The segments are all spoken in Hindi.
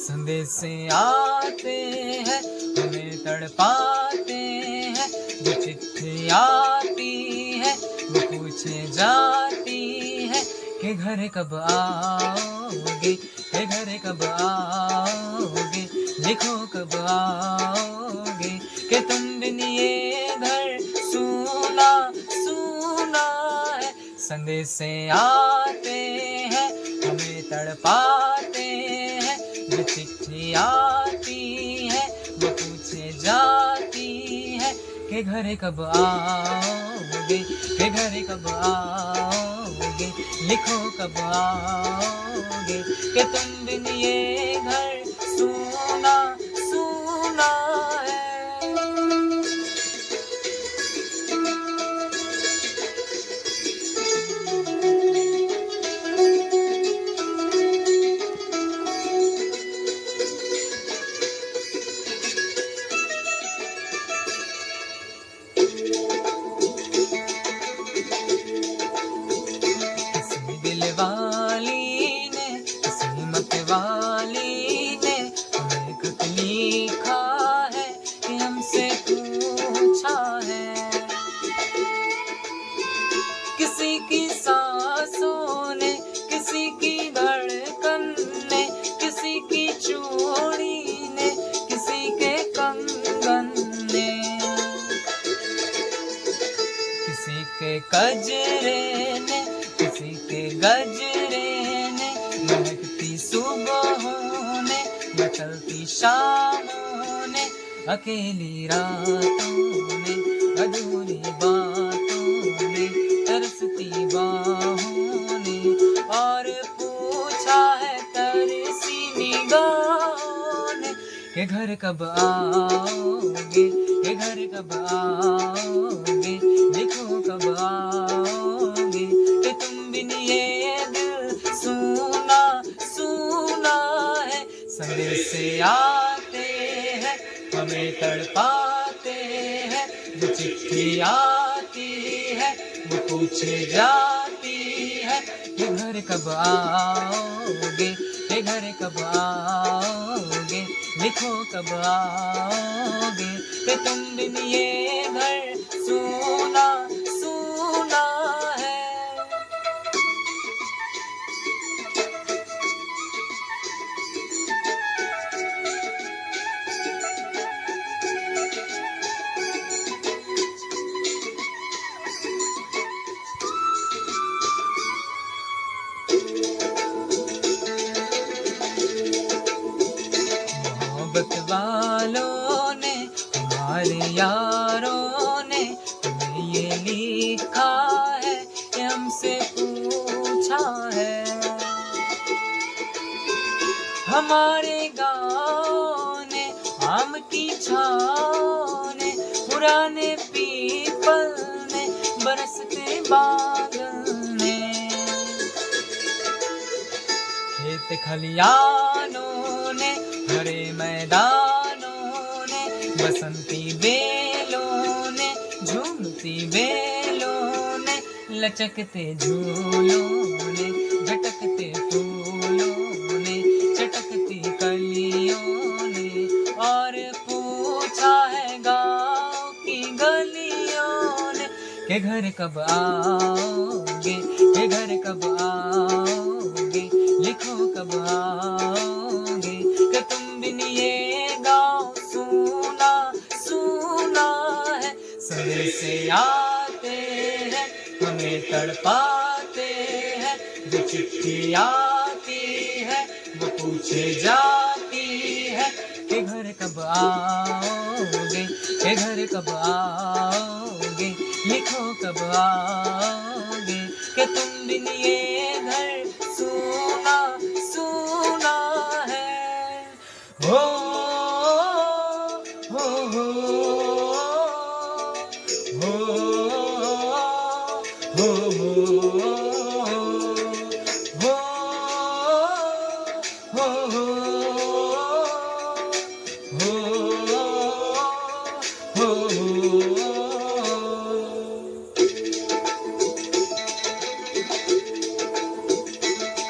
संदेशे आते हैं हमें तड़पाते हैं, जो चिट्ठी आती है वो पूछे जाती है कि घर कब आओगे, कि घर कब आओगे, लिखो कब आओगे, कि तुम बिन ये घर सूना सूना है। संदेशे आते हैं हमें तड़पाते हैं, जो चिट्ठी आती है वो पूछे जाती है कि घर कब आओगे, कि घर कब आओगे, लिखो कब आओगे, कि तुम बिन ये घर सूना सूना है। वाली ने, किसी मत वाली ने हमें खत लिखा है कि हमसे पूछा है। किसी की सांसों ने, किसी की धड़कन ने, किसी की चूड़ी ने, किसी के कंगन ने, किसी के कजरे ने, किसी के गजरे ने, महकती सुबहों ने, मचलती शामों ने, अकेली रातों ने, अधूरी बातों ने, तरसती बाहों ने, और पूछा है तरसी निगाहों ने कि घर कब आओगे, कि घर कब आओगे, लिखो कब आओगे, कि तुम बिन ये दिल सूना सूना है। संदेशे आते हैं हमें तड़पाते हैं, जो चिट्ठी आती है वो पूछे जाती है कि घर कब आओगे, कि घर कब आओगे, लिखो कब आओगे, कि तुम बिन ये घर सूना सूना है। मोहब्बत वालों ने, हमारे यारों ने हमें ये लिखा है कि हमसे पूछा है। हमारे गाँव ने, आम की छाँव ने, पुराने पीपल ने, बरसते बादल ने, खेत खलियानों ने, हरे मैदानों ने, बसंती बेलों ने, झूमती बेलों ने, लचकते झूलों ने, झटकते फूलों ने, चटकती कलियों ने, और पूछा है गाँव की गलियों ने कि घर कब आओगे, कि घर कब आओगे, लिखो कब आओगे, कि तुम बिन ये गाँव सूना सूना है। संदेशे आते हैं हमें तड़पाते हैं, जो चिट्ठी आती है वो पूछे जाती है कि घर कब आओगे, कि घर कब आओगे, लिखो कब आओगे, कि तुम बिन ये घर सूना सूना है। हो हो हो हो हो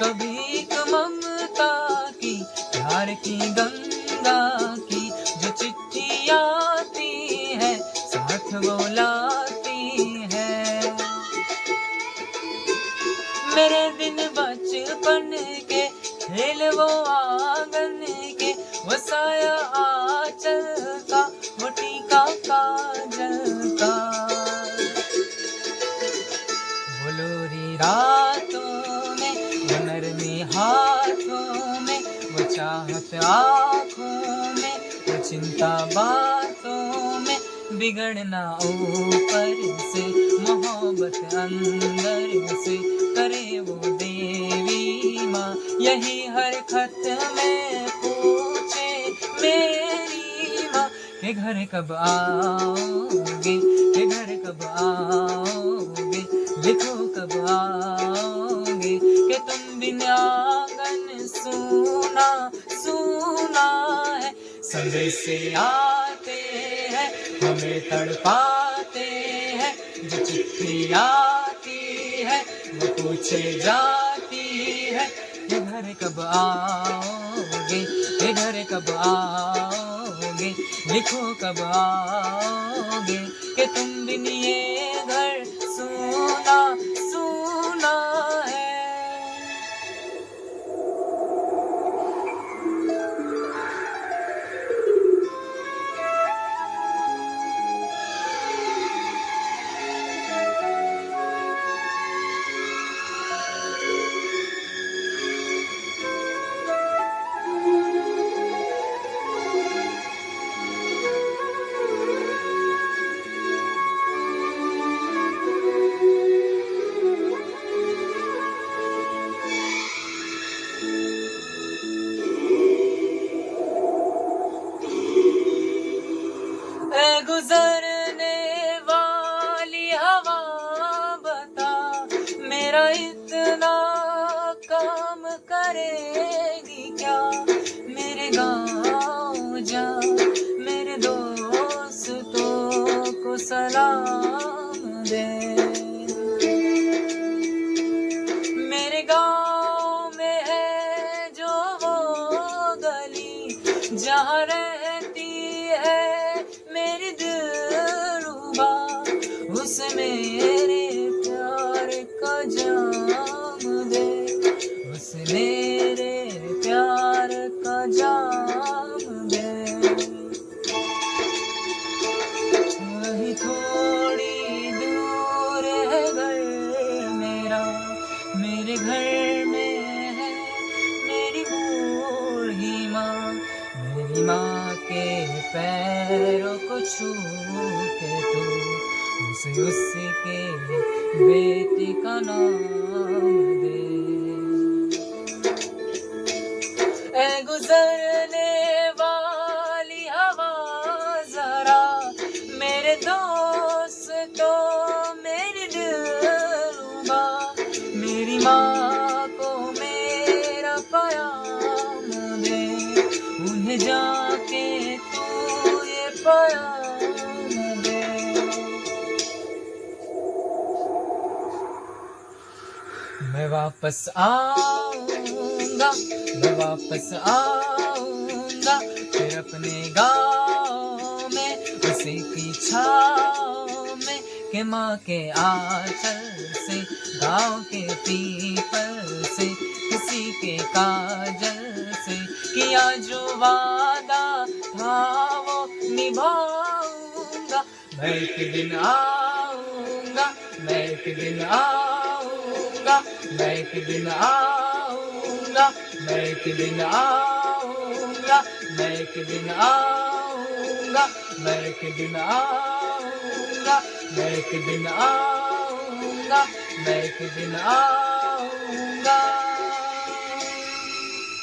कभी एक ममता की प्यार की गंगा की जो चिट्ठी आती है साथ वो लाती है। मेरे दिन बचपन के खेल वो आंगन के, वो साया आंचल का, वो टीका काजल का, वो लोरी रातों में, वो नरमी हाथों में, वो चाहत आँखों में, वो चिंता बातों में, बिगड़ना ऊपर से मोहब्बत अंदर से करे वो देवी माँ। यही हर खत में पूछे मेरी माँ कि घर कब आओगे, कि घर कब आओगे, लिखो कब आओगे, कि तुम बिन आंगन सूना सूना है। संदेशे आते हैं हमें तड़पाते हैं, जो चिट्ठी आती है वो पूछे जाती है कि घर कब आओगे, कि घर कब आओगे, लिखो कब आओगे, कि तुम बिन ये घर सूना सूना है। गुजरने वाली हवा बता, मेरा इतना काम करेगी क्या। मेरे गाँव जा, मेरे दोस्तों को सलाम दे। मेरे गाँव में है जो वो गली जहाँ रहती है मेरी दिलरुबा, उस मेरे प्यार का जाम दे, उस मेरे प्यार का जाम दे। वही थोड़ी दूर है घर मेरा, मेरे घर में है मेरी बूढ़ी माँ। मेरी माँ के पैरों को छू के तू उसे उसके बेटी का नाम दे। ऐ गुजरने वाली हवा जरा, मेरे दोस्तों मेरी दिलरुबा, मेरी माँ को मेरा प्याम दे। उन्हें जाके तू ये प्याम दे। मैं वापस आऊंगा, मैं वापस आऊंगा, फिर अपने गाँव में उसी की छाँव में, कि माँ के आंचल से, गाँव के पीपल से, किसी के काजल से, किया जो वादा था वो निभाऊंगा। मैं एक दिन आऊंगा, मैं एक दिन आऊंगा, मैं एक दिन आऊंगा, मैं एक दिन आऊंगा, मैं एक दिन आऊंगा, मैं एक दिन आऊंगा, मैं एक दिन आऊंगा, मैं एक दिन आऊंगा।